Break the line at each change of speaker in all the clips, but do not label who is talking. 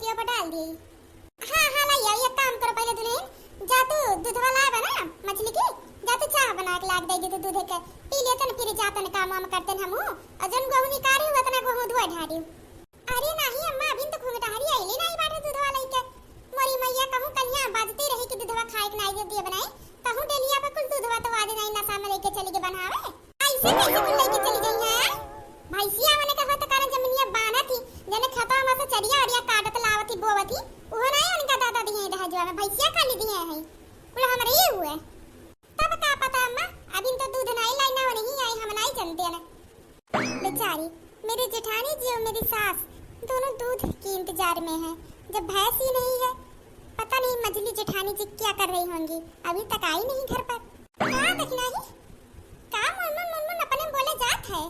रोटियों पर डाल दी। हाँ हाँ लाइया, ये काम करो पहले दुल्हन, जा तू दूधवा ला बना मछली की, जा तू चाह बना के लाग देगी तो दूध के पी ले तन, फिर जातन काम वाम करतन हमहू अजन गहू निकारे हुआ तना गहू धुआ ढारी। अरे नहीं अम्मा, अभी तो घूंघट हरी आईली नहीं बाटे दूधवा लई के। मोरी मैया कहूं कन्या बाजती रही कि दूधवा खाए के नहीं दिए बनाई, कहूं डेलिया पे कुल दूधवा तो आज नहीं नशा में लेके चली के बनावे, ऐसे कैसे कुल लेके चली गई है। भैंसिया वाले का होत कारण जमीनिया बाना थी जने खतवा में से चरिया अरिया काटत लावती बोवती, ओहो नहीं उनका दादा दिए दहजवा में भैंसिया खा ली दिए है कुल हमरे ये हुए। तब का पता अम्मा, अभी तो दूध नहीं लाइना नहीं आई, हम नहीं जानते ना। बेचारी मेरी जेठानी जी और मेरी सास दोनों दूध के इंतजार में है। जब भैंस ही नहीं है, पता नहीं मजली जेठानी जी क्या कर रही होंगी, अभी तक आई नहीं घर पर। हाँ देखना ही का मुनमुन अपने बोले जात है,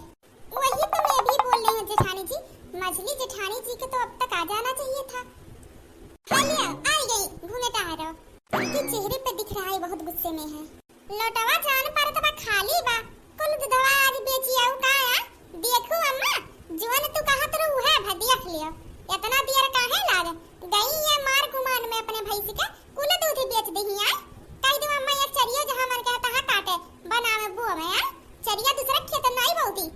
वही तो मैं भी बोल रही हूँ जेठानी जी, मजली जेठानी जी के तो अब तक आ जाना चाहिए था। हालिया आ गई घूंघट आ रहा, उनके चेहरे पे दिख रहा है बहुत गुस्से में है। लोटवा जान पर तो खाली बा, कुल दूधवा आज बेची आऊ का है। देखो अम्मा जोन तू कहा तो है भ देख लियो, इतना देर काहे लाग गई है मार घुमान में अपने भैंस के कुल दूध बेच देही है। कह दो अम्मा एक चरियो जहां मन कहता है काटे बनावे बुआ में है, चरिया दूसरा खेत नहीं बहुती,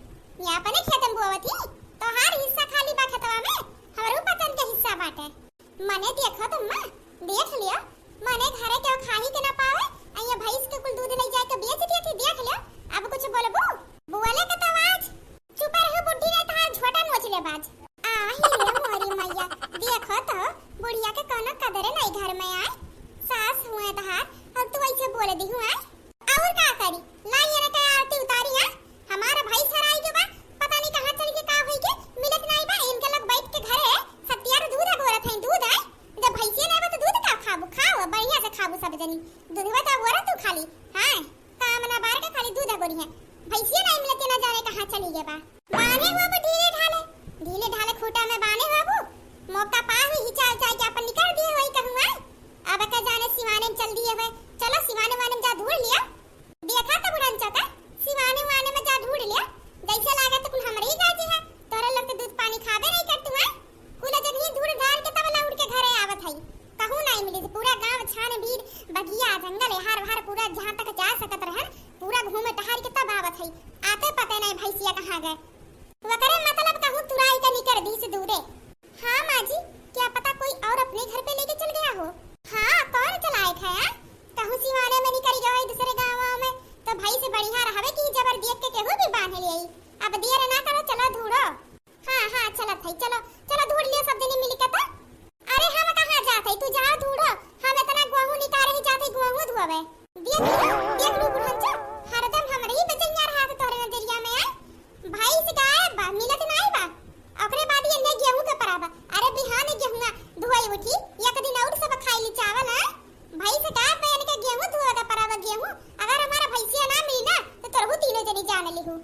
या अपने खेत में बुआवती तो हर हिस्सा खाली बा खेतवा में, हमरो पतन के हिस्सा बाटे। मने देखो तो अम्मा देख लियो, मने घरे के खाही के ना पावे, अइया भैंस के कुल दूध ले जाए तो बेच दिया थी, देख लियो। अब कुछ बोलबो बुआले के तवाज चुप रहो बुड्ढी ने तहार झोटा नोच ले बाज। आही रे मोरी मैया, देखो तो बुढ़िया के कोनो कदर नहीं घर में आए, सास हुए तहार और तू ऐसे बोल दी हुआ और का करी लाइए ने का आरती उतारी है। हमारा भाई सराई के बा पता नहीं कहां चल के का होई के मिलत नहीं बा, इनके लोग बैठ के घरे सत्यार दूध गोरत है, दूध है जब भैंसिया नहीं बा तो दूध का खाबू, खाओ बढ़िया से खाबू सब जनी, दूधवा तो गोरा तू खाली हां काम ना बार के खाली दूध गोरी है, भैंसिया नहीं मिलत ना जाने कहां चली गे बा। बाने हो वो ढीले ढाले खूटा में बाने हो वो, मौका पा हुई ही चाल चाल के अपन निकाल दिए वही कहूंगा। अब का जाने सिवाने में चल दिए हुए, चलो सिवाने वाने में जा ढूंढ लिया, देखा तो बुढ़न चौका सिवाने वाने में जा ढूंढ लिया, जैसे लागे तो कुल हमरे ही गाजी है, तोरे लोग तो दूध पानी खाबे नहीं करतू है, कुल जब ही दूर ढाल के तब ला उड़ के घरे आवत है, कहूं नहीं मिली पूरा गांव छान भीड़ बगिया जंगल हर हर पूरा जहां तक जा सकत रहे पूरा घूमे टहर के तब आवत है, आते पता नहीं भैंसिया कहां गए, वकरे मतलब कहूं तुराई का निकर दी से दूरे। हां मां जी क्या पता कोई और अपने घर पे लेके चल गया हो। हां कौन चलाए थे कहूं सिवाने में निकल गए दूसरे गांव में, तो भाई से बढ़िया रहवे कि जबर देख के केहू भी बांध ले। अब देर ना करो चलो ढूंढो। हां हां चलो भाई चलो चलो ढूंढ लियो सब जने मिल के तो। अरे हम कहां जाते तू जा ढूंढो, हम इतना गेहूं निकाले ही जाते गेहूं धोवे, देख लो बुढ़ंचो हरदम हमरे ही बचैया रहा तो तोरे नजरिया में है, भाई से गायब बा मिलत नहीं बा, ओकरे बाद ये ले गेहूं के पराबा। अरे बिहान गेहूं धोई उठी एक दिन और सब खाई ली चावल है, भाई से गायब बा इनके गेहूं धोवा का पराबा गेहूं, अगर हमारा भैंसिया ना मिली ना तो तोरहु तीनों जनी जान लिहू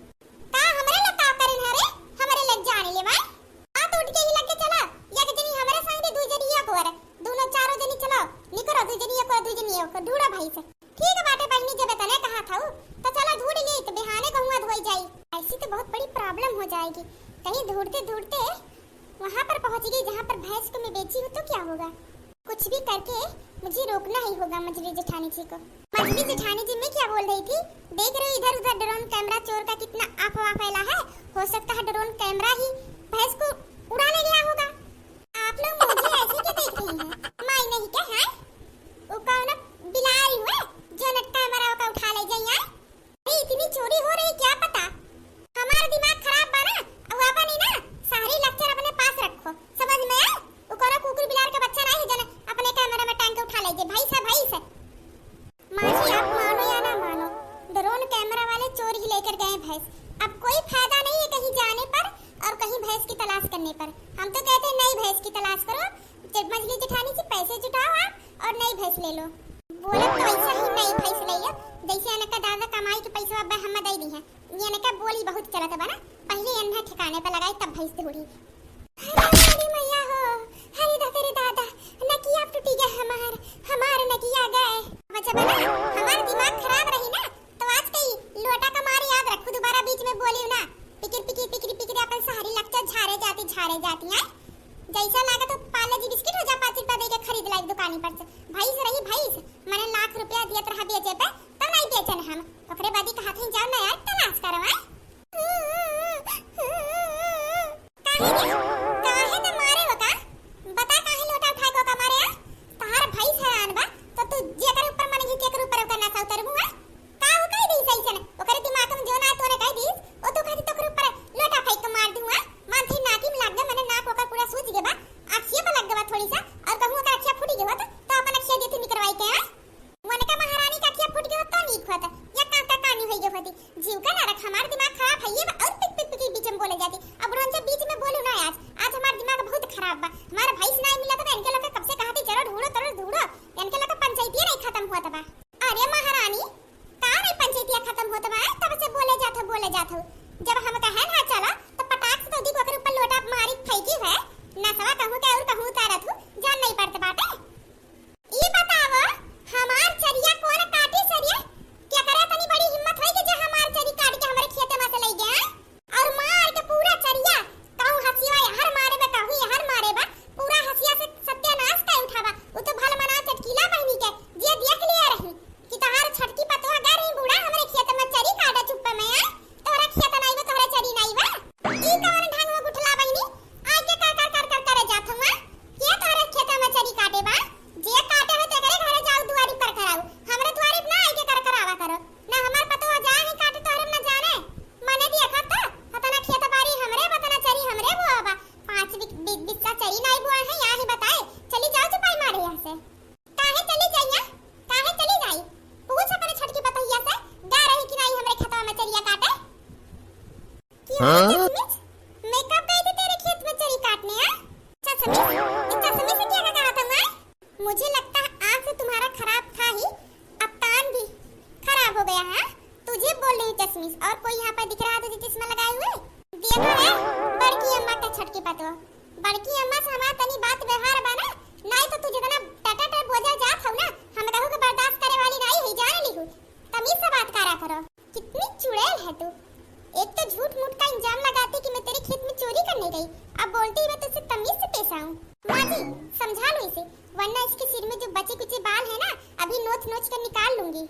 का हमरे लोग का करेन हरे हमरे लग जाने ले भाई आ तो उठ के ही लग के चला, एक जनी हमरे संग दू जनी एक और दोनों चारों जनी चलो निकरो, दू जनी एक और दू जनी एक ढूंढो भाई से। ठीक बाटे बहनी जब तने कहा था तो चलो ढूंढ ली तो बिहाने कहूंगा धोई जाई, ऐसी तो बहुत बड़ी प्रॉब्लम हो जाएगी, कहीं ढूंढते ढूंढते वहां पर पहुंच गई जहां पर भैंस को मैं बेची हूं तो क्या होगा, कुछ भी करके मुझे रोकना ही होगा मजली जेठानी जी को। मजली जेठानी जी मैं क्या बोल रही थी, देख रहे हो इधर उधर ड्रोन कैमरा चोर का कितना अफवाह फैला है, हो सकता है ड्रोन कैमरा ही भैंस को उड़ा ले गया होगा। आप लोग मुझे ऐसे क्यों देख रही हैं, मैं नहीं क्या है वो कौन बिलाई हुए जो न कैमरा का उठा ले जाइए, अरे इतनी चोरी हो रही क्या पता, हमारा दिमाग खराब बना अब अपन ही ना सारी लेक्चर अपने पास रखो, समझ में आया, वो कोनो कुकुर बिलार का बच्चा नहीं है जो अपने कैमरा में टांग के उठा ले जाए, भाई से मां जी आप मानो या ना मानो ड्रोन कैमरा वाले चोर ही लेकर गए भैंस, अब कोई फायदा नहीं है कहीं जाने पर और कहीं भैंस की तलाश करने पर, हम तो कहते हैं नई भैंस की तलाश करो, मजली जेठानी से पैसे जुटाओ आप और नई भैंस ले लो, बोले तो ऐसा ही नई भैंस ले लो, जैसे अनका दादा कमाई के पैसा अब हम दे दी है, ये अनका बोली बहुत चलत बा ना, पहले अन्ना ठिकाने पर लगाई तब भैंस ढूंढी। अरे मैया हो हरी दा तेरे दादा नकिया टूटी गया हमार नकिया गए, जब ना हमारा दिमाग खराब रही ना तो आज कहीं लोटा का मार याद रखो, दोबारा बीच में बोलियो ना पिकिर पिकिर पिकिर पिकिर अपन सारी लक्चर झारे जाती है, जैसा लगा तो पार्ले जी बिस्किट हो जा 5 रुपया दे के खरीद लाई दुकानी पर से। भैंस रही भैंस, मैंने लाख रुपया दिया तरह बेचे पे तब नहीं बेचन हम। ओकरे बादी कहा थे जाओ ना यार तलाश करवा। काहे न मारे हो का? बता काहे लोटा उठा को का मारे आ? तार भैंस हैरान बा तो तू जेकर ऊपर मन घिचे कर ऊपर ओकर ना उतर मुआ। का हो कह दी सही सन ओकरे दिमाग में जो ना तोरे कह दी ओ तो खाती तोकर ऊपर लोटा फेंक के मार दूंगा। माथी नाकी में लग गया, मैंने नाक ओकर पूरा सूज गया बा, आँखिए पे लग गया थोड़ी सा और कहूं ओकर आँखिया फूट गया तो अपन आँखिया देती निकलवाई के आ। मन का महारानी का आँखिया फूट गया तो नीक होता या का कहानी होई गई होती। जीव का ना रख, हमार दिमाग खराब है ये और पिक पिक के बीच में बोले जाती। अब रोन से बीच में बोलू ना आज हमार दिमाग बहुत खराब बा। हमारा भैंस नहीं मिला तो इनके लोग कब से कहती चलो ढूंढो इनके लोग पंचायती नहीं खत्म हुआ बा। अरे महारानी का नहीं पंचायती खत्म होता बा, तब से बोले जात हो। जब हम कहे ना चला तो पटाख से तो ओकर ऊपर लोटा मारी फेंकी है ना सवा कहूं के और कहूं उतारत हूं जान नहीं पड़ते बाटे। ई बताओ हमार चरिया कौन काटी सरिया? क्या करे तनी बड़ी हिम्मत है कि जे हमार चरी काट के हमारे खेत में से ले गया और मार के पूरा चरिया कहूं हसिया हर मारे बा, कहूं हर मारे बा पूरा हसिया से सत्यानाश का उठावा। वो तो भल मना चटकीला बहनी के जे देख लिया रही कि तहार छटकी पतवा गा रही बूढ़ा हमारे खेत में चरी काटा चुप्पा में आ तोरा खेत नहीं बा तोरा चरी नहीं बा। ई कौन ढंग में गुठला बहनी आज के कर करे जात हुआ के तोरे खेत में चरी काटे बा? जे काटे है ते करे घरे जाओ दुआरी पर कराओ, हमरे दुआरी पे ना आके कर करावा करो ना। हमार पतो जाए है काटे तोरे ना जाने मने देखा तो पतना खेत बारी हमरे पतना चरी हमरे बुआ बा। 5 बिस्सा चरी नहीं बुआ है यहाँ ही बताए चली जाओ चुपाई मारे यहाँ से। काहे चली जाइया काहे चली जाई पूछ अपने छटकी पतहिया से गा रही कि नहीं हमरे खेतवा में चरिया काटे। मैं कब गई थी तेरे खेत में चरी काटने आ? इतना समय से क्या कहा था मैं? मुझे लगता है आँख से तुम्हारा खराब था ही, अब कान भी खराब हो गया है। तुझे बोल रही चश्मिश और कोई यहाँ पर दिख रहा है तुझे चश्मा लगाए हुए? देखो रे बड़की अम्मा का छटकी पतो, बड़की अम्मा से हमारा तनी बात व्यवहार बना नहीं तो तुझे तना टटा बोझा जात हो ना हम कहूँ कि बर्दाश्त करे वाली नहीं है जान ली हूँ। तमीज से बात करा करो। कितनी चुड़ैल है तू, एक तो झूठ मूठ का इंजाम लगाती कि मैं तेरे खेत में चोरी करने गई, अब बोलती मैं तुझसे तमीज से पेश आऊं। माँ जी समझा लो इसे वरना इसके सिर में जो बचे कुचे बाल है ना अभी नोच कर निकाल लूंगी।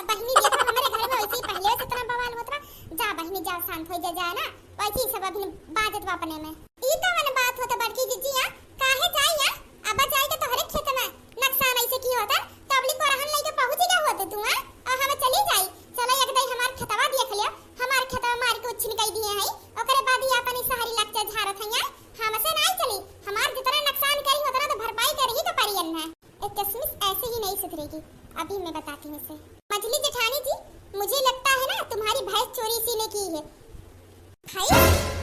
बहनी देखो हमारे घर में वैसे ही पहले से इतना बवाल होता जा बहनी जा शांत हो जाए ना वैसे ही सब अभी बाजत अपने में। ई तो मन बात होता बड़की जीजी या काहे जाई या अब जाई के तोहरे खेत में नुकसान ऐसे की होता तबली को रहन लेके पहुंच जा होते तू हां और हम चली जाई चलो एक दई हमार खेतवा देख लियो हमार खेतवा मार के उछिन कई दिए हैं ओकरे बाद ही अपन सहारी लगते झारत हैं हमसे नहीं चली हमार जितना नुकसान करी उतना तो भरपाई करेगी तो परियन है। एक किस्मत ऐसे ही नहीं सुधरेगी अभी मैं बताती हूं इसे। मछली जेठानी जी मुझे लगता है ना तुम्हारी भैंस चोरी इसी ने की है। भाई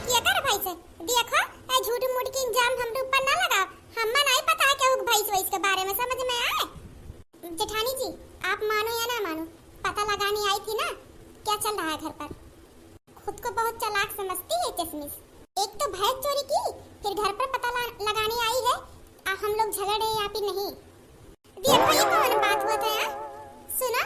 क्या कर भाई से देखो ए झूठ मूठ के इंजाम हमरे ऊपर ना लगाओ, हम्मा नहीं पता है क्या भैंस वैस के बारे में समझ में आए। जेठानी जी आप मानो या ना मानो पता लगाने आई थी ना क्या चल रहा है घर पर। खुद को बहुत चालाक समझती है चश्मिश। एक तो भैंस चोरी की फिर घर पर पता लगाने आई है हम लोग झगड़े या फिर नहीं। देखो ये कौन बात हुआ था यार सुनो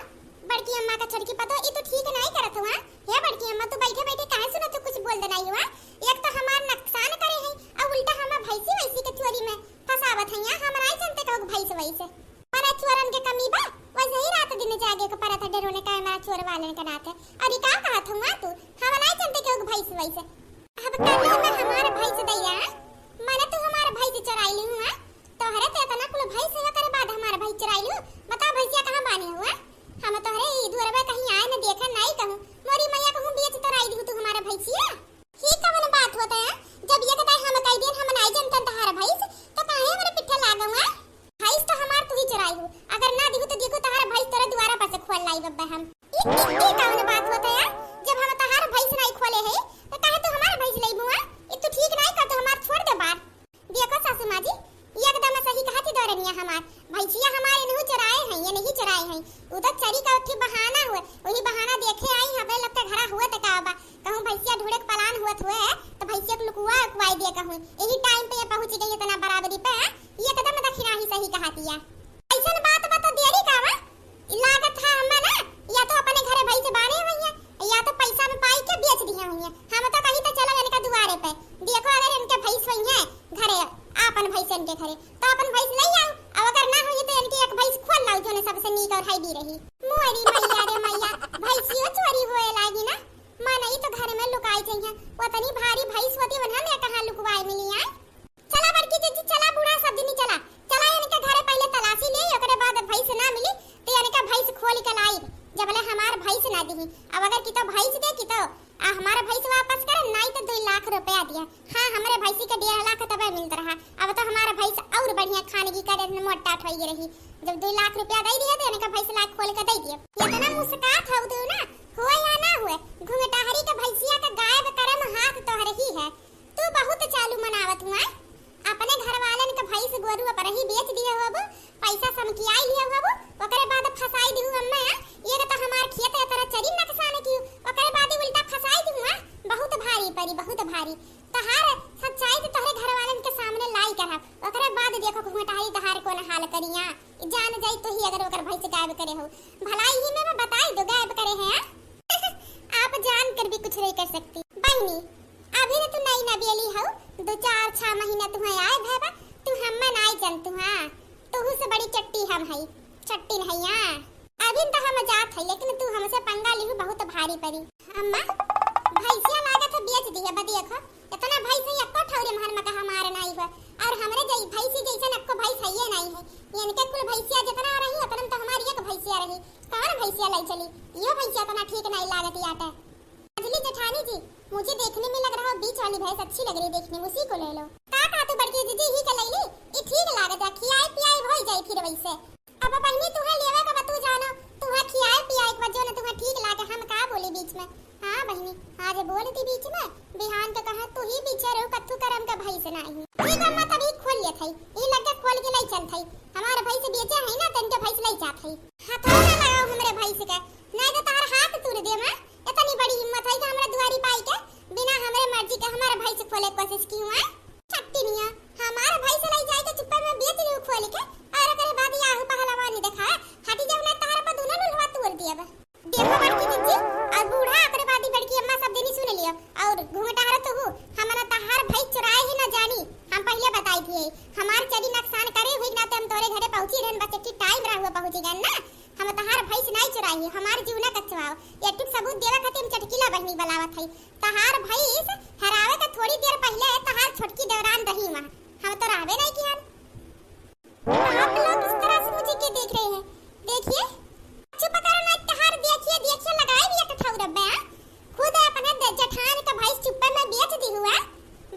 बड़की अम्मा का छड़की पतो ये तो ठीक नहीं करत हुआ हे बड़की अम्मा तू बैठे बैठे काहे सुनो तू कुछ बोल देना हुआ। एक तो हमार नुकसान करे है और उल्टा हम भैंसी वैसी के चोरी में फसावत है हम नहीं जानते कहो भैंस वैसे पर चोरन के कमी बा वैसे ही रात दिन जागे के परत डरोने का मेरा चोर वाले का नाते अरे का कहत हुआ तू हम नहीं जानते कहो भैंस वैसे। अब कल में हमारे भैंस दैया माने तू हमारे भैंस चराई ली हुआ तोहरे ते तना कुल भैंस सेवा करे बाद हमारे भैंस चराई ली बता भैंसिया कहां बानी हुआ हम तोहरे इधर में कहीं आए न देखा नहीं कहूं मोरी मैया कहूं बेच तराई दी तू हमारा भैंसिया। ही कवन बात होता है जब ये कहता हम कह दिए हम नहीं जानते तोहरा भैंस तो काहे हमरे पिट्ठे लागवा भैंस तो हमार तू ही चराई हो अगर ना दिहु तो देखो तोहरा भैंस तोरे द्वारा पर से खोल लाई बब्बा हम। ये कवन बात होता है जब हम तोहरा भैंस नहीं खोले है तो काहे तू हमारा भैंस लई बुआ ये तो ठीक नहीं कर तो हमार छोड़ दे बात। देखो सासू माँ जी एकदम सही कहा थी दौरनिया हमार भैंसिया हमारे नहीं चराए हैं ये नहीं चराए हैं उधर चरी का उठी बहाना हुआ वही बहाना देखे आई हमें लगता घरा हुआ त का बा कहूं भैंसिया ढूंढे के पलान हुआ तो भैंसिया को लुकुआ कुवाई दिया कहूं यही टाइम पे ये पहुंच गई इतना बराबरी पे ये कदम दखिना ही सही कहा दिया। ऐसा बात बता देरी का वा लागत है हम ना या तो अपने घरे भैंस बाने हुई है या तो पैसा में पाई के बेच दिया हुई है हम तो कहीं तो चलो इनका दुआरे पे देखो अगर इनके भैंस हुई है घरे आपन भैंस इनके घरे होती है ना मैं कहां लुकवाए मिली है। चला बड़की जीजी चला, बूढ़ा सब दिन चला चला इनके घरे पहले तलाशी ले, ओकरे बाद भैंस ना मिली तो इनका भैंस खोल के लाई जबले हमार भैंस ना दी। अब अगर कितो भैंस दे कितो हमारा भैंस वापस कर, नहीं तो 2 लाख रुपया दिया। हाँ हमारे भैंसी का 1.5 लाख तब मिलता रहा। अब तो हमारा भैंस और बढ़िया खाने की करे मोटा ठोई रही। जब 2 लाख रुपया दे दिया तो इनका भैंस लाख खोल के दे दिया। इतना मुस्कात हो दो ना, हुआ या ना हुए घुंघटाहरी का भैंसिया का गायब करम हाथ तो रही है। तू बहुत चालू मनावत हुआ अपने घर वालन का भैंस गोरु पर ही बेच दिए हो, पैसा समकियाई लिया हो, ओकरे बाद फसाई दी अम्मा। ये तो हमार खेत है तरह चरी नुकसान की, ओकरे बाद उल्टा फसाई दी हुआ। बहुत भारी परी, बहुत भारी। तहार सच्चाई तो तोहरे घर वालन के सामने लाई करा, ओकरे बाद देखो घुंघटाई तहार कोन हाल करिया। जान जाई तो ही अगर ओकर भैंस गायब करे हो, भलाई ही में बताई दो गायब करे हैं। आप जान कर भी कुछ नहीं कर सकती बहनी। अभी तो नई नबेली हो, 2-4-6 महीना तुम्हें आए भेबा, तू हम्मा नहीं जानतू। हां तू से बड़ी चट्टी हम हई, चट्टी नहीं हां। अभी तो हम जात है लेकिन तू हमसे पंगा ली बहुत भारी पड़ी। अम्मा भैंसिया लागत है बेच दी है, देखो इतना भैंस है एको ठौरे महल में का हमारे नहीं है। और हमरे जई भैंसी जैसे नको भैंस है ये नहीं है, इनके कुल भैंसिया जितना रही उतना तो हमारी एक भैंसिया रही। कौन भैंसिया लाई चली, ये भैंसिया तना ठीक नहीं लागत आटा। अजली जेठानी जी मुझे देखने में लग रहा है बीच वाली भैंस अच्छी लग रही देखने में, उसी को ले लो। का तू बड़की जीजी ही के ले ली, ये ठीक लागत है, खियाई पियाई हो जाई फिर वैसे। अब पहले तुम्हें लेवे का तू जानो, तुम्हें खियाई पियाई के वजह ने तुम्हें ठीक लागे, हम का बोली बीच में। हां बहनी आज बोलती बीच में, बिहान के कहा तू ही बीच रो कत्तू करम का भैंस नहीं ठीक अम्मा तभी खोल ले थई, ई लगे खोल के लाई चल थई। हमारे भैंस बेचे है ना तन के भैंस लाई जात थई। हाथों ना लगाओ हमरे भैंस के, नहीं तो तार हाथ तोड़ दे। मैं इतनी बड़ी हिम्मत है कि हमरा दुआरी पाई के बिना हमरे मर्जी के हमारा भैंस खोले कोशिश की हुआ। छट्टी निया हमारा भैंस लाई जाए तो चुप्पा में बेच लियो खोल के, और अगर बाद याहू पहलवानी देखा हटी जब ना तार पर दोनों लुलवा तोड़ दिया। देखो बड़की जीजी और बूढ़ा अकरे बादी बड़की अम्मा सब देनी सुन लियो। और घुंघटाहरा तो हूं हमरा तहार भैंस चुराए ही ना जानी, हम पहले बताई थी। हमार चरी नुकसान करे हुई ना तो हम तोरे घरे पहुंची रहन, बस की टाइम रहुआ पहुंची गन ना। हम तहार भैंस नहीं चुराई, हमार जीव ना कचवाओ। ये टुक सबूत देवा खातिर चटकीला बहनी बलावत है। तहार भैंस हरावे का थोड़ी देर पहले तहार छोटकी दौरान रही वहां, हम तो रहबे नहीं किया। आप लोग इस तरह से मुझे क्यों देख रहे हैं? देखिए चुप करो ना, तहार देखिए देखिए लगाए भी एक ठौर बे खुद अपने जेठान का भैंस चुप्पे में बेच दी हुआ।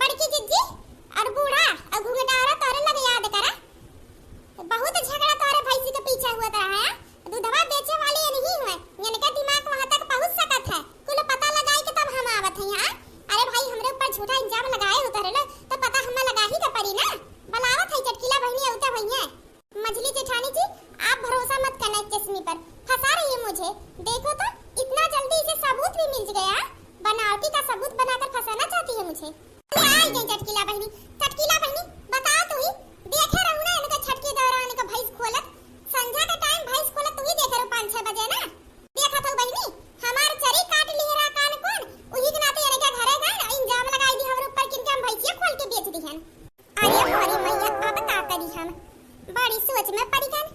बड़की जीजी और बूढ़ा और घुंघटाहरा तोरे लगे याद करा, बहुत झगड़ा तोरे भैंसी के पीछे हुआ रहा है। दूधवा बेचे वाले ये नहीं हुए, इनका दिमाग वहां तक पहुंच सकत है, कुल पता लगाई के तब हम आवत हैं यहां। अरे भाई हमरे ऊपर झूठा इल्जाम लगाए हो तोरे तो पता हमें लगा ही के पड़ी ना। बलावत है चटकीला बहनी औते भैया। मझली जेठानी जी आप भरोसा मत करना इस चश्मे पर, फंसा रही है मुझे। देखो तो इतना जल्दी इसे सबूत भी मिल गया, बनावटी का सबूत बनाकर फंसाना चाहती है मुझे। आई गई चटकीला बहनी, चटकीला बहनी बता तू ही देखे रहू ना इनका छटके दौरान का भैंस खोलत, संध्या का टाइम भैंस खोलत तू ही देखे रहो 5-6 बजे ना। देखा तो बहनी हमार चरी काट ली रा कान कौन उही के नाते इनके घरे गए इंजाम लगाई दी हमरे ऊपर किनके हम भैंसिया खोल के बेच दी हन। अरे हमारी मैया अब का करी हम, बड़ी सोच में पड़ी गन।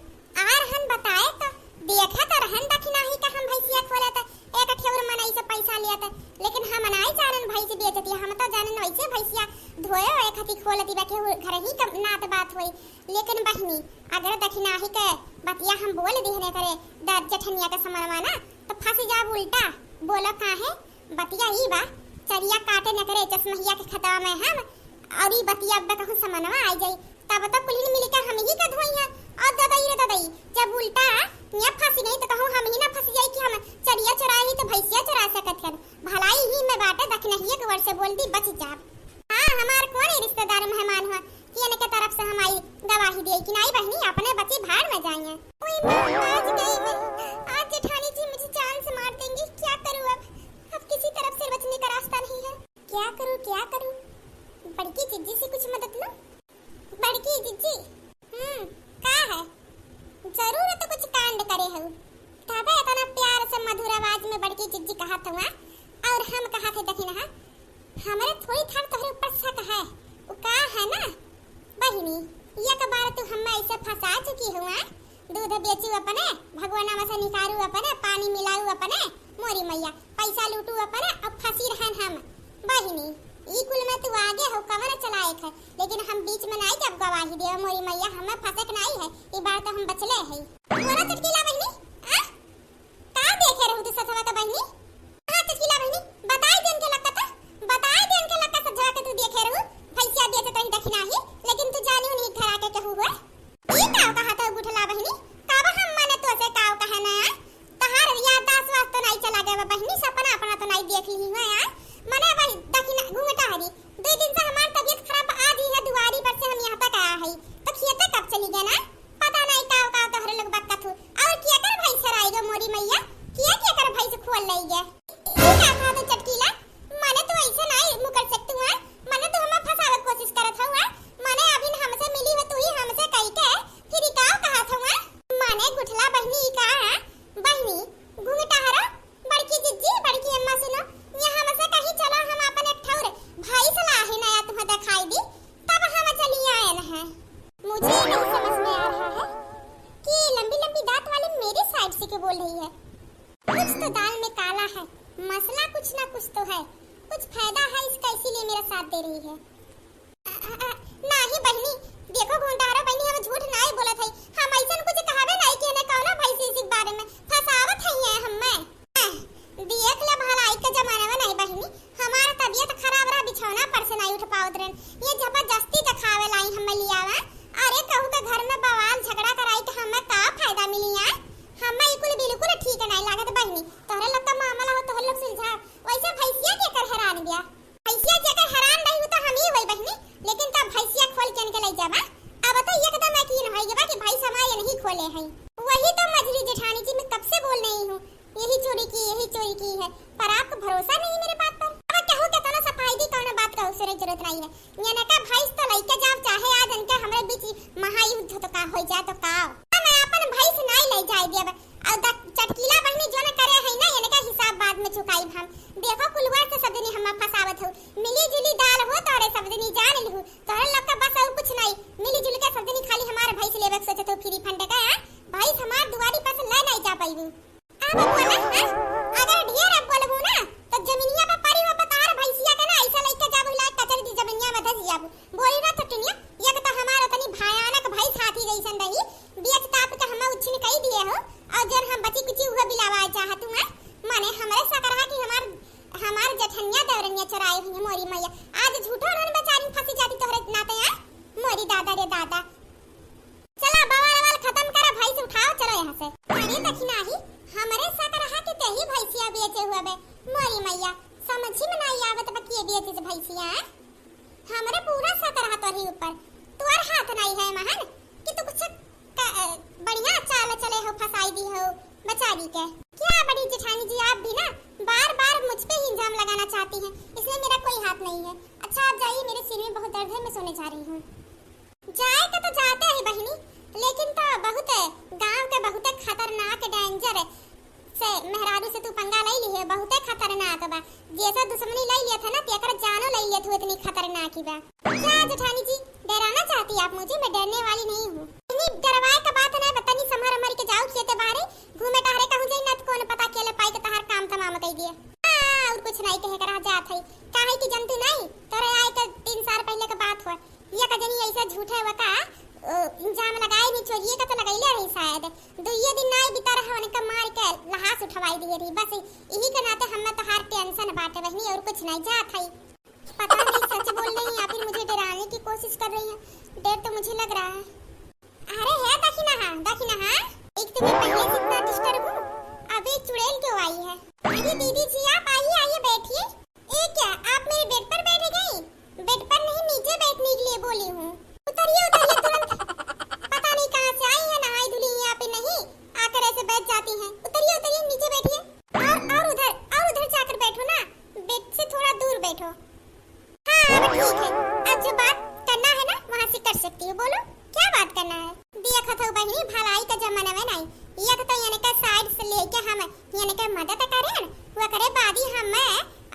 आर हम बताए तो देखा तो रहन दखना ही का हम भैंसिया खोलत एक ठेवर मनई से पैसा लियत, लेकिन हम नहीं जानन भैंस बेचती, हम तो जानन वैसे भैंसिया धोए एक हती खोलती बैठे घर ही का नात बात होई। लेकिन बहनी अगर दखना ही के बतिया हम बोल देहने करे दर जठनिया के समनवा ना तो फंस जा उल्टा। बोलो काहे बतिया ई बा चरिया काटे न करे चश्महिया के खतवा में हम, और ई बतिया अब कहूं समनवा आ जाई तब तो कुलीन मिलकर हम ही का धोइया। और ददाई रे ददाई जब उल्टा निया फंस गई तो कहूं हम ही ना फंस जाई कि हम चरिया चुराई ही तो भैंसिया चुरा सकत हन। भलाई ही में बाटे दखना ही के वर्ड से बोल दी बच जा। हां हमार कौन रिश्तेदार मेहमान हुआ कि इनके तरफ से हमारी गवाही दे कि नहीं बहनी अपने बच्चे भाड़ में जाएंगे। ओए मां आज गई मैं, आज जेठानी जी मुझे जान से मार देंगी, क्या करूं अब किसी तरफ से बचने का रास्ता नहीं है। क्या करूं बड़की जीजी से कुछ मदद लो। बड़की जीजी का है जरूर तो कुछ कांड करे हो तबे इतना प्यार से मधुर आवाज में बड़की जीजी कहा था और हम कहा थे दखिना हमारे थोड़ी थार तोहरे ऊपर शक है वो का है ना बहिनी। ये का बार तू हमें ऐसे फंसा चुकी हुआ, दूध बेचू अपने भगवाना में से निकारू अपने पानी मिलाऊ अपने मोरी मैया पैसा लूटू अपने अब फंसी रहन हम बहिनी। ई कुल में तू आगे हो कवन चलाएक है, लेकिन हम बीच में नहीं जब गवाही देव मोरी मैया हमें फसक नहीं है, ई बार तो हम बचले है। बोला चटकीला बहनी आ का देखे रहू तू ससवा का बहनी? हां चटकीला बहनी बताई देन के लगता सब जगह के तू देखे रहू भैंसिया देते तो ही देखना ही, लेकिन तू जानियो नहीं घर आके कहू है ई का कहा तो गुठला बहनी काबा हम माने तो से काव कहे ना तहार याददाश्त वास्ते नहीं चला गया बहनी, सपना अपना तो नहीं देख ली है यार मने भाई दखिना घूंघटा हरी 2 दिन से हमार तबीयत खराब आ दी है, दुआरी पर से हम यहां तक आया है तो खेते कब चली गए ना पता नहीं काव काव तो हर लोग बात कथू और किया कर भाई सराई गो मोरी मैया किया कर भाई से खोल लई गए ई का कहा तो चटकीला मने तो ऐसे नहीं मुकर सकती है, मने तो हम फसावे कोशिश करत हूं मने अभी हमसे मिली है तू ही हमसे कही के फिर काव कहा था मने गुठला बहनी का बहनी घूंघटा हरा बड़की जिज्जी बड़की अम्मा सुनो यहाँ हमसे कहीं चलो हम अपन एक ठौर भाई सलाह है नया तुम्हें दिखाई दी तब हम चली आए हैं। मुझे नहीं समझ में आ रहा है कि लंबी लंबी दांत वाली मेरी साइड से क्यों बोल रही है, कुछ तो दाल में काला है, मसला कुछ ना कुछ तो है, कुछ फायदा है इसका इसीलिए मेरा साथ दे रही है। नहीं बहनी देखो घोंटारा बहनी हम झूठ नहीं बोलत है, हम ऐसा कुछ कहावे नहीं कि ने कौनो भाई से इस बारे में फसावत है हम देख ले भलाई का जमाना में नहीं बहनी हमारा तबीयत खराब रहा बिछौना पर से नहीं उठ पावत रन ये जबरदस्ती दिखावे लाई हम लियावा अरे कहू के घर में बवाल झगड़ा कराई तो हमें का फायदा मिली है, हमें इकुल बिल्कुल ठीक नहीं लागत बहनी तोहरे लोग का मामला हो तोहरे लोग सुलझा वैसे भैंसिया के कर हैरान गया भैंसिया जे कर हैरान नहीं हो तो हम ही होई बहनी, लेकिन तब भैंसिया खोल के निकल जाबा अब तो एकदम यकीन होई गबा कि भाई समाय नहीं खोले हैं, वही तो मजली जेठानी जी मैं कब से बोल रही हूं यही चोरी की है पर आपको भरोसा नहीं मेरे बात पर। अब कहू के तना सफाई दी कौन बात का उसरे जरूरत नहीं है ये ने का भाई तो लइका जाव चाहे आज इनके हमरे बीच महायुद्ध तो का हो जाए तो का मैं अपन भाई से नहीं ले जाए देब और चटकीला बहनी जो न करे है ना ये का हिसाब बाद में चुकाई हम देखो कुलवा से सब दिन हम फसावत हो मिली जुली दाल हो तोरे सब दिन जान लहू तोरे लोग का बस और कुछ नहीं मिली जुली के सब दिन खाली हमारे भाई से लेवे सोचे तो फ्री फंड का भाई हमार दुआरी पर से ले नहीं जा पाईबू अब बोला अगर ढेर अब बोलबू ना तो जमीनिया पे पड़ी हो तार भैंसिया के ना ऐसा लइका जाबू ला कचर दी जमीनिया में धस जाबू बोली ना छटनिया एक तो हमारा तनी भयानक भाई साथी जैसन रही बेच ताप के हम उछिन कई दिए हो और जन हम बची कुची हुआ बिलावा चाहत हूं माने हमरे सा करहा कि हमार जठनिया दौरनिया चराए हुई मोरी मैया आज झूठो रन बेचारी फंसी जाती तोहरे नाते यार मोरी दादा रे दादा चला बवाल खत्म करा भाई से उठाओ चलो यहां से अरे दखिना ही हमरे सा करहा कि तेही भैंसिया बेचे हुआ बे मोरी मैया समझ ही में नहीं आवत बकिए बेचे से भैंसिया हमरे पूरा सा करहा तोरी ऊपर तोर हाथ नहीं है महन कि तू कुछ बढ़िया चाल चले हो फसाई दी हो बेचारी के क्या बड़ी जेठानी जी आप भी ना बार-बार मुझ पे ही इल्जाम लगाना चाहती हैं इसलिए मेरा कोई हाथ नहीं है। अच्छा आप जाइए मेरे सिर में बहुत दर्द है मैं सोने जा रही हूं। जाए तो जाते हैं बहनी लेकिन तो बहुत गांव के बहुत खतरनाक डेंजर से मेहरारू से तू पंगा ले ली है बहुत खतरनाक बा जैसा दुश्मनी ले लिया था ना तेकर जानो ले लिया तू इतनी खतरनाक ही बा। क्या जेठानी जी डराना चाहती आप मुझे? मैं डरने वाली नहीं हूं। इतनी डरवाए का बात ना बतानी समहर मर के जाओ खेते बाहर घूमे टहरे कहूं जाई न कौन पता केले पाई के तहार काम तमाम कई दिए और कुछ नहीं कहे करा जात है काहे की जनती नहीं तोरे आए तो 3 साल पहले का बात हुआ ये कजनी ऐसा झूठे वका इंजाम लगाए नहीं चोरिए का तो लगैले रही शायद 2 दिन नहीं बिता रहा होने का मार के लहास उठवाई दिए रही बस यही के नाते हम तो हर टेंशन बाटे बहनी और कुछ नहीं जात है पता नहीं सच बोल रही हैं या फिर मुझे डराने की कोशिश कर रही हैं डर तो मुझे लग रहा है। अरे है दखिना हां एक तो मैं पहले से इतना डिस्टर्ब हूं अभी चुड़ैल क्यों आई है? अरे दीदी जी आप आइए बैठिए। ये क्या आप मेरे बेड पर बैठ गई? बेड पर नहीं नीचे बैठने के लिए बोली हूं। उतरिए तुरंत पता नहीं कहां से आई है नहाई धुली यहाँ पे नहीं आकर ऐसे बैठ जाती हैं। उतरिए नीचे बैठिए और उधर जाकर बैठो ना बेड से थोड़ा दूर बैठो। हाँ अब ठीक है अब जो बात करना है ना वहाँ से कर सकती हो बोलो क्या बात करना है? देखा था बहनी भलाई का जमाना में नहीं ये तो यानी का साइड से लेके हम यानी का मदद करें वो करे बादी हम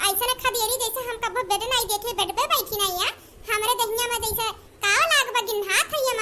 ऐसा न खदेरी जैसे हम कब बेड नहीं देखे बेड पे बैठी नहीं है हमारे दहिया में जैसे काव लाग बगिन हाथ है ये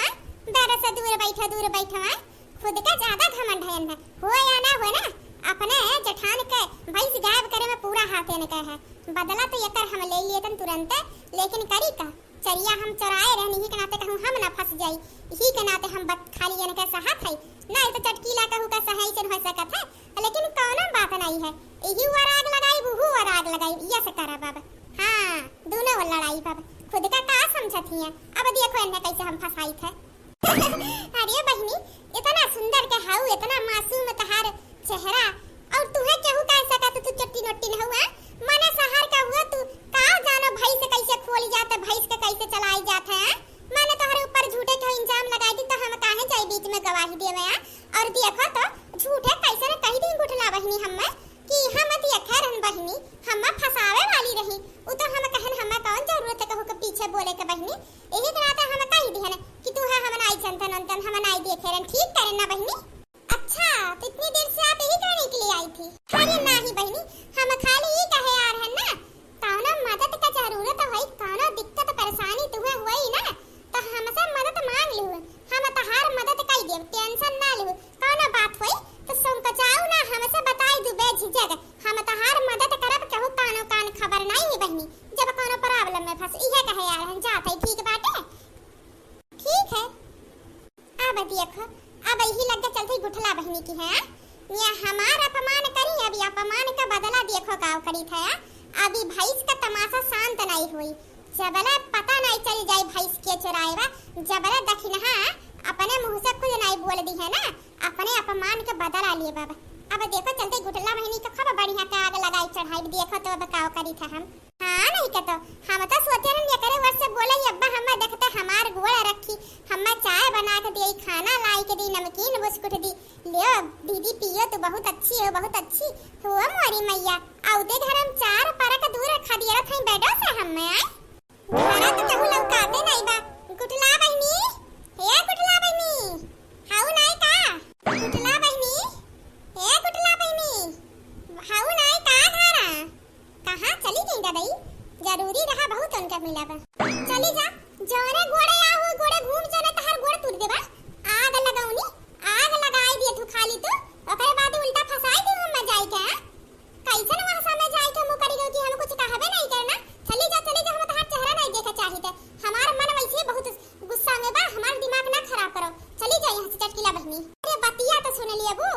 दर से दूर बैठा है खुद का ज्यादा घमंड है हो या ना हो ना अपने जठान के भैंस गायब करे में पूरा हाथ इनका है, बदला तो यकर हम ले लिए तन तुरंत, लेकिन करी का चरिया हम चराए रहनी ही के नाते कहूं हम ना फंस जाई, ही के नाते हम बत खाली इनका साहत है ना, तो चटकीला कहूं का सहाय से हो सकत है, लेकिन कौनो बात नहीं है, यही वर आग लगाई वो वर आग लगाई ये से करा बाबा। हां दोनों लड़ाई बाबा खुद का समझत ही है। अब देखो इन्हें कैसे हम फंसाई थे। अरे बहनी इतना सुंदर के हाउ, इतना मासूम तहार चेहरा, और तुम्हें केहू कह सकत तू चट्टी नट्टी न हुआ, माने सहार का हुआ तू का जानो भैंस कैसे खोली जाता, भैंस के कैसे चलाई जाता है, माने तोहरे ऊपर झूठे के इल्जाम लगाई दी तो हम काहे जाई बीच में गवाही देवे आ, और देखो तो झूठे कैसे न कही दी गुठला बहनी हम्मे कि हम दिया खैरन बहनी हम फसावे वाली रही, उ तो हम कहन हम कौन जरूरत है कहू के पीछे बोले के बहनी, यही तरह हम कही दी है न कि तू है हम नाई जनतन अंतन हम नाई दे खैरन ठीक करे ना बहनी। अच्छा तो इतनी देर से आप यही करने के लिए आई थी? अरे नहीं बहनी हम खाली ही कहे आ रहे ना, कौनो मदद का जरूरत है, कौनो दिक्कत परेशानी तुम्हें हुई ना तो हमसे मदद मांग लू, हम तहार मदद कर देब, टेंशन ना लू, कौनो बात होई तो संकोचाओ ना हमसे बताई दू बेझिझक, हम तहार मदद करब कहू कानो कान खबर नहीं है बहनी, जब कौनो प्रॉब्लम में फंस इहे कहे आ रहे जात है ठीक बाटे। ठीक है अब देखो अब यही लग के चलते गुठला बहनी की है, ये हमारा अपमान करी, अभी अपमान का बदला देखो काव करी था, अभी भैंस का तमाशा शांत नहीं हुई, जबले पता नहीं चल जाए भैंस के चुराएवा, जबले दखिनहा अपने मुंह से खुद नहीं बोल दी है ना, अपने अपमान का बदला लिए बाबा। अब देखो चलते गुठला बहनी का खबर बढ़िया का आग लगाई चढ़ाई देखो तो अब काव करी था हम। हां नहीं कहतो हम तो सोचे रहे ये करे वर्ष से बोले अब्बा हम देखते हमार गोड़ रखी, हम चाय बना के दी, खाना लाई के दी, नमकीन बिस्कुट दी, ले दीदी पियो तो बहुत अच्छी हो बहुत अच्छी हो मोरी मैया, आउ दे घर हम चार परक दूर खा दिया थे बेडो से हम आए घर तो कहू लौकाते नहीं बा। गुठला बहनी हे गुठला बहनी हाउ नहीं का गुठला बहनी हे गुठला बहनी हाउ नहीं का घरा कहां चली गई दादाई, जरूरी रहा बहुत उनका मिला बा, चली जा जोरे गोड़े आहो गोड़े घूम जाना तहार गोड़ टूट देबा, आग लगाऊनी आग लगाई दिए तू खाली तो ओकरे बाद उल्टा फसाई दे हम जाई के कैसन वहां समय जाई के मुंह करी गई कि हम कुछ कहबे नहीं करना, चली जा हम तहार चेहरा नहीं देखा चाहिए, हमार मन वैसे बहुत गुस्सा में बा, हमार दिमाग ना खराब करो, चली जा यहां से चटकीला बहनी। अरे बतिया तो सुन लिया बू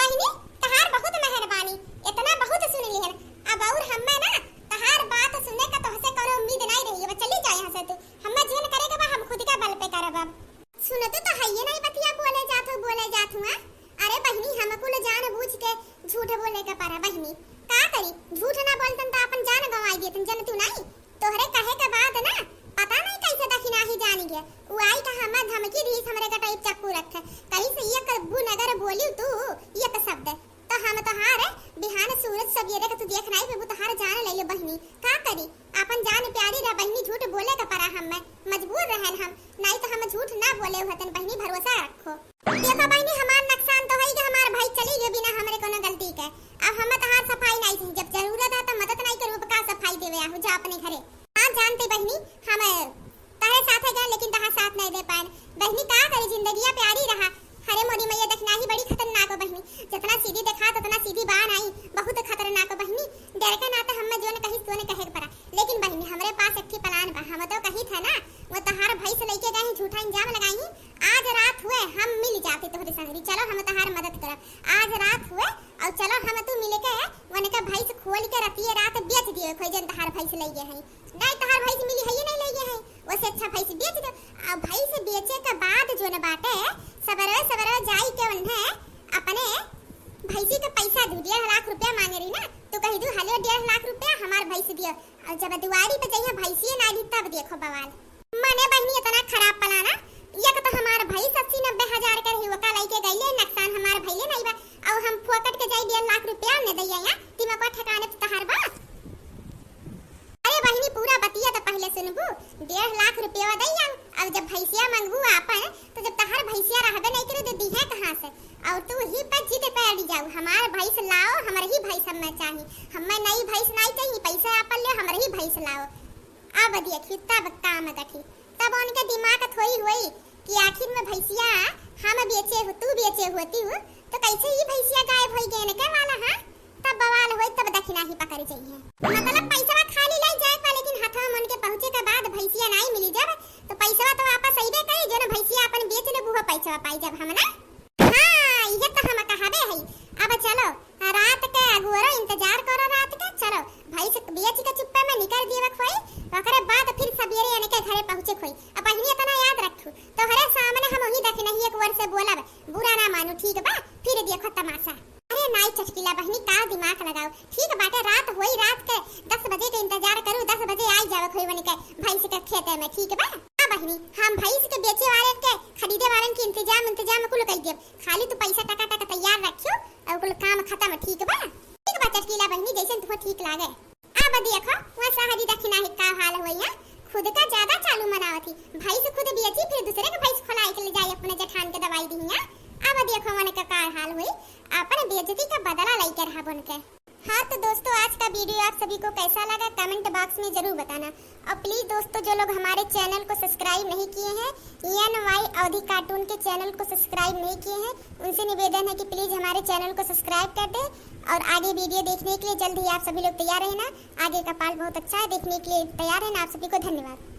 बहनी तहार बहुत मेहरबानी, इतना बहुत सुन ली है, अब और हम्मे ना तहार बात सुनने का तोहसे कोनो उम्मीद नहीं रही है, चली जा यहां से तू, हम्मे जीवन करेगा बा हम खुद का बल पे करब, अब सुनत तो है ये नहीं बतिया बोले जात हुआ। अरे बहनी हमको ले जान बूझ के झूठ बोले के पारा बहनी का करी, झूठ ना बोलतन तो अपन जान गवाई देतन, जन तू नहीं तोहरे कहे के बाद ना पता नहीं कैसे दखिना ही जानी गया, वो आई का हम धमकी दी हमरे का टाइप चाकू रखे कहीं से ये कबू नगर बोली तू ये का शब्द तो हम तहार बिहान सूरज सवेरे का तू देख नहीं पे तहार जान ले लो बहनी का करी, अपन जान प्यारी रे बहनी झूठ बोले का परा हम मजबूर रहन हम, नहीं तो हम झूठ ना बोले होतन बहनी भरोसा रखो। देखो बहनी हमार नुकसान तो है कि हमार भाई चली गयो बिना हमरे कोनो गलती के, अब हम तहार सफाई नहीं थी, जब जरूरत है तो मदद नहीं करू का सफाई देवे आहू जा अपने घरे। हां जानते बहनी हम तारे साथ है लेकिन तहार साथ नहीं दे पाए बहनी का करी, जिंदगी प्यारी रहा, हरे मोदी मैया देखना ही बड़ी खतरनाक हो बहनी, जितना सीधी देखा उतना सीधी बान आई, बहुत खतरनाक हो बहनी, डर का नाता हम जो ने कही तो ने कहे पड़ा, लेकिन बहनी हमरे पास एक प्लान बा, हम तो कही था ना वो तहार भाई से लेके गए झूठा इल्जाम लगाई, आज रात हुए हम मिल जाते तोहरे संगरी, चलो हम तहार मदद करब, आज रात हुए और चलो हम तू मिले के वने का भाई से खोल के रतिए रात बेच दिए कोई जन तहार भाई से ले गए हैं, नहीं तहार भाई से मिली है ये नहीं ले गए हैं, उससे अच्छा भाई से बेच दो, और भाई से बेचे के बाद जो न बाटे सवेरे जाई के उन्हें अपने भैंसी का पैसा दू 1.5 लाख रुपया मांगे रही ना, तो कही दू हलो 1.5 लाख रुपया हमार भाई से दियो, और जब दुआरी पे जाइए भैंसी ना दी तब देखो बवाल। मने बहनी इतना खराब पलाना एक तो हमार भाई 80-90 हजार कर ही वका लेके गईले, नुकसान हमार भइले नहीं बा, और हम फोकट के जाई 1.5 लाख रुपया ने दैया या तिमा को ठिकाने पे तहार बा। अरे बहनी पूरा बतिया तो पहले सुनबू, 1.5 लाख रुपया दैया, अब जब भैंसिया मांगबू आपन तो जब तहार भैंसिया रहबे नहीं करे दे दी है कहां से, और तू ही पर जिद पे अड़ी जाऊ, हमार भैंस लाओ, हमर ही भैंस हमें चाहिए, हमें नई भैंस नहीं चाहिए, पैसा आपन ले हमर ही भैंस लाओ। अब देखी तब काम गठी, तब उनके दिमाग थोई हुई कि आखिर में भैंसिया हम बेचे हो तू बेचे होती हो तो कैसे ही भैंसिया गायब हो गए ने के वाला हां, तब जब बवाल होई तब दक्षिणा ही पकड़ जाइए। मतलब पैसा खाली लाई जाए पा, लेकिन हाथवा मन के पहुंचे के बाद भैंसिया नहीं मिली जब तो पैसा तो वापस आइबे करी, जो ना भैंसिया अपन बेच ले बुआ पैसा पाई जब हम ना। हां ये तो हम कहाबे है। अब चलो रात के अगुरो इंतजार करो, रात के चलो भैंस बेच के चुप्पे में निकल दिए खोई, ओकरे बाद फिर सवेरे आने के घरे पहुंचे खोई। अब पहिनी इतना याद रखू तो हरे सामने हम वही देख नहीं एक वर्ष से बोलब, बुरा ना मानू ठीक बा, फिर देखो तमाशा। अरे नाई चटकीला बहनी का दिमाग लगाओ, ठीक बाटे रात होई, रात के 10 बजे के इंतजार करू, 10 बजे आई जावे खोई बनी के भैंस के खेते में, ठीक बा। हां बहनी हम भैंस के बेचे वाले के खरीदे वाले के इंतजाम कुल कर देब, खाली तू पैसा टका तैयार रखियो और कुल काम खत्म, ठीक बा। ठीक बा चटकीला बहनी, जैसे तुमको ठीक लागे। अब देखो वहां साहरी दक्षिणा ही का हाल होई है, खुद का ज्यादा चालू मनावती, भैंस खुद बेची फिर दूसरे के भैंस खोलाई के ले जाई अपने जेठान के दवाई दी है। अब देखो मन का हाल हुई, अपन बेइज्जती का बदला लेकर रहा बन के। हाँ तो दोस्तों आज का वीडियो आप सभी को कैसा लगा कमेंट बॉक्स में जरूर बताना, और प्लीज दोस्तों जो लोग हमारे चैनल को सब्सक्राइब नहीं किए हैं, ENY अवधि कार्टून के चैनल को सब्सक्राइब नहीं किए हैं, उनसे निवेदन है कि प्लीज हमारे चैनल को सब्सक्राइब कर दें, और आगे वीडियो देखने के लिए जल्द ही आप सभी लोग तैयार रहना। आगे का पार्ट बहुत अच्छा है, देखने के लिए तैयार रहना। आप सभी को धन्यवाद।